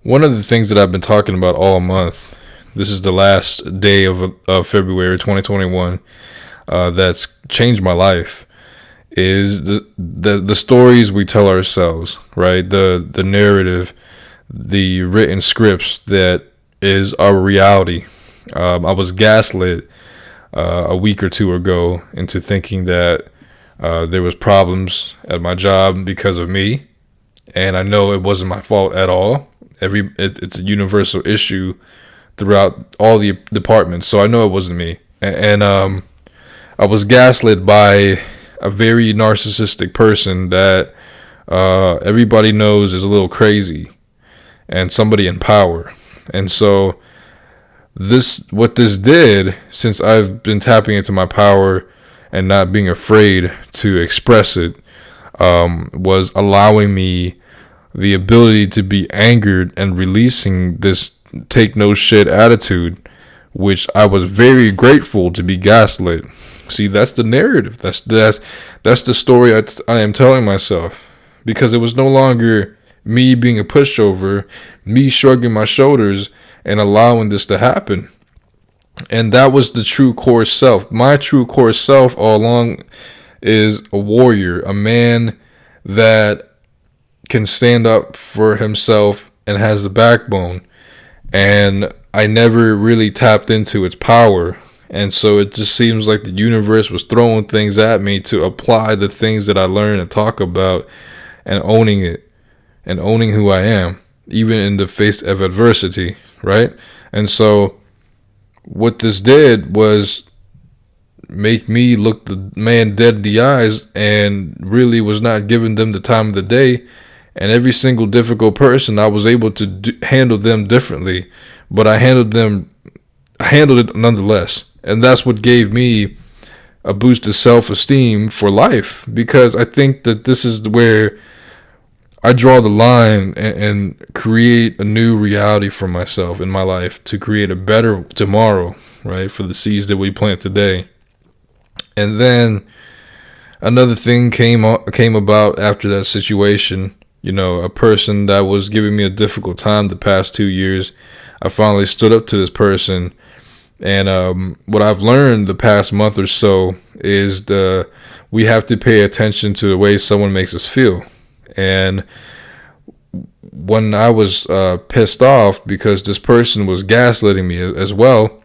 One of the things that I've been talking about all month, this is the last day of February 2021, that's changed my life, is the stories we tell ourselves, right? The narrative, the written scripts that is our reality. I was gaslit a week or two ago into thinking that there was problems at my job because of me, and I know it wasn't my fault at all. It's a universal issue throughout all the departments, so I know it wasn't me. And I was gaslit by a very narcissistic person that everybody knows is a little crazy and somebody in power. And so what this did, since I've been tapping into my power and not being afraid to express it, was allowing me the ability to be angered and releasing this take no shit attitude, which I was very grateful to be gaslit. See, that's the narrative. That's the story I am telling myself, because it was no longer me being a pushover, me shrugging my shoulders and allowing this to happen. And that was the true core self. My true core self all along is a warrior, a man that can stand up for himself and has the backbone. And I never really tapped into its power. And so it just seems like the universe was throwing things at me to apply the things that I learned and talk about, and owning it and owning who I am, even in the face of adversity, right? And so what this did was make me look the man dead in the eyes, and really was not giving them the time of the day. And every single difficult person, I was able to handle them differently, but I handled it nonetheless. And that's what gave me a boost of self-esteem for life, because I think that this is where I draw the line and create a new reality for myself in my life, to create a better tomorrow, right? For the seeds that we plant today. And then another thing came about after that situation. You know, a person that was giving me a difficult time the past 2 years, I finally stood up to this person. And what I've learned the past month or so is we have to pay attention to the way someone makes us feel. And when I was pissed off because this person was gaslighting me as well,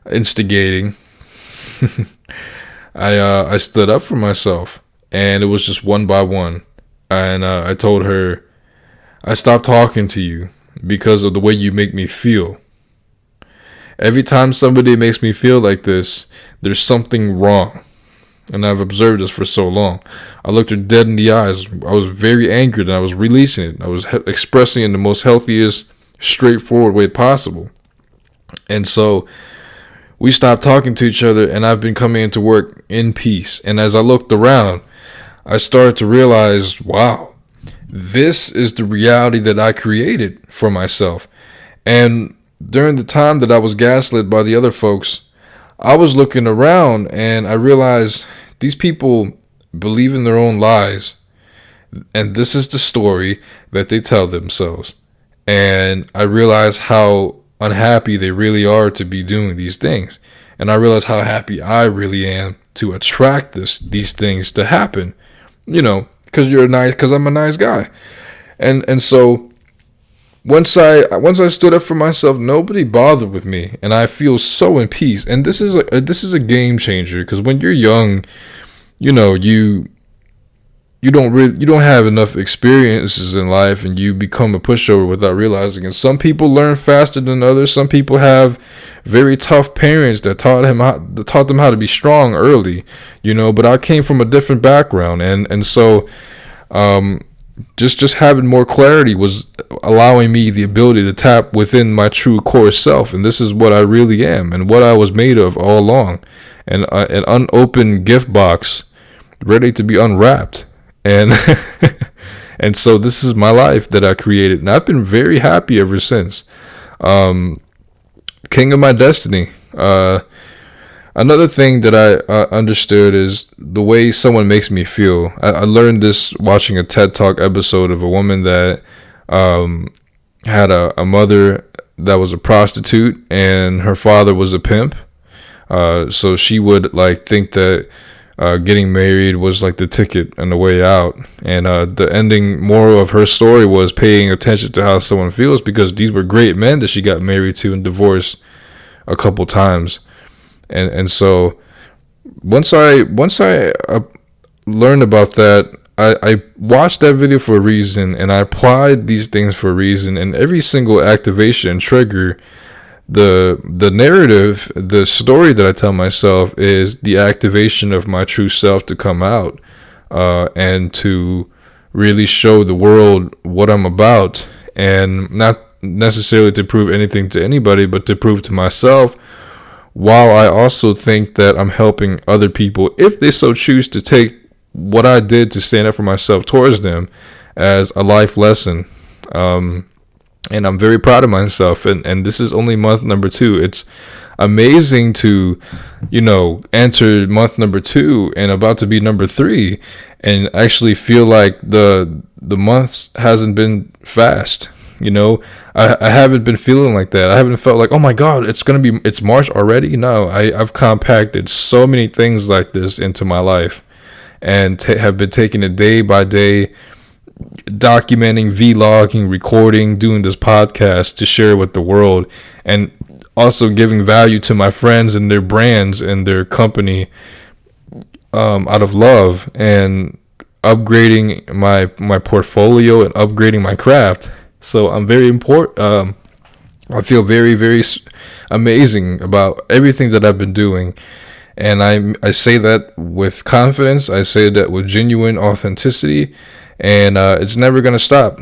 instigating, I stood up for myself, and it was just one by one. And I told her, I stopped talking to you because of the way you make me feel. Every time somebody makes me feel like this, there's something wrong. And I've observed this for so long. I looked her dead in the eyes. I was very angered, and I was releasing it. I was expressing it in the most healthiest, straightforward way possible. And so we stopped talking to each other, and I've been coming into work in peace. And as I looked around, I started to realize, wow, this is the reality that I created for myself. And during the time that I was gaslit by the other folks, I was looking around, and I realized these people believe in their own lies. And this is the story that they tell themselves. And I realized how unhappy they really are to be doing these things. And I realized how happy I really am to attract these things to happen. You know, because I'm a nice guy. And so once I stood up for myself, nobody bothered with me, and I feel so in peace. And this is a game changer, because when you're young, you know, you don't have enough experiences in life, and you become a pushover without realizing it. Some people learn faster than others. Some people have very tough parents that taught them how to be strong early, you know. But I came from a different background, and so just having more clarity was allowing me the ability to tap within my true core self. And this is what I really am, and what I was made of all along, and an unopened gift box ready to be unwrapped. And and so this is my life that I created, and I've been very happy ever since. King of my destiny. Another thing that I understood is the way someone makes me feel. I learned this watching a TED Talk episode of a woman that had a mother that was a prostitute, and her father was a pimp. So she would like think that getting married was like the ticket and the way out. And the ending moral of her story was paying attention to how someone feels, because these were great men that she got married to and divorced a couple times. And so once I learned about that, I watched that video for a reason, and I applied these things for a reason. And every single activation trigger, the narrative, the story that I tell myself is the activation of my true self to come out, and to really show the world what I'm about, and not necessarily to prove anything to anybody, but to prove to myself, while I also think that I'm helping other people, if they so choose to take what I did to stand up for myself towards them as a life lesson. And I'm very proud of myself. And this is only month number 2. It's amazing to, enter month number 2 and about to be number 3, and actually feel like the months hasn't been fast. I haven't been feeling like that. I haven't felt like, oh my God, it's March already. No, I've compacted so many things like this into my life, and have been taking it day by day, documenting, vlogging, recording, doing this podcast to share with the world, and also giving value to my friends and their brands and their company, out of love, and upgrading my portfolio and upgrading my craft. So I'm very important. I feel very, very amazing about everything that I've been doing. And I say that with confidence. I say that with genuine authenticity. And it's never going to stop.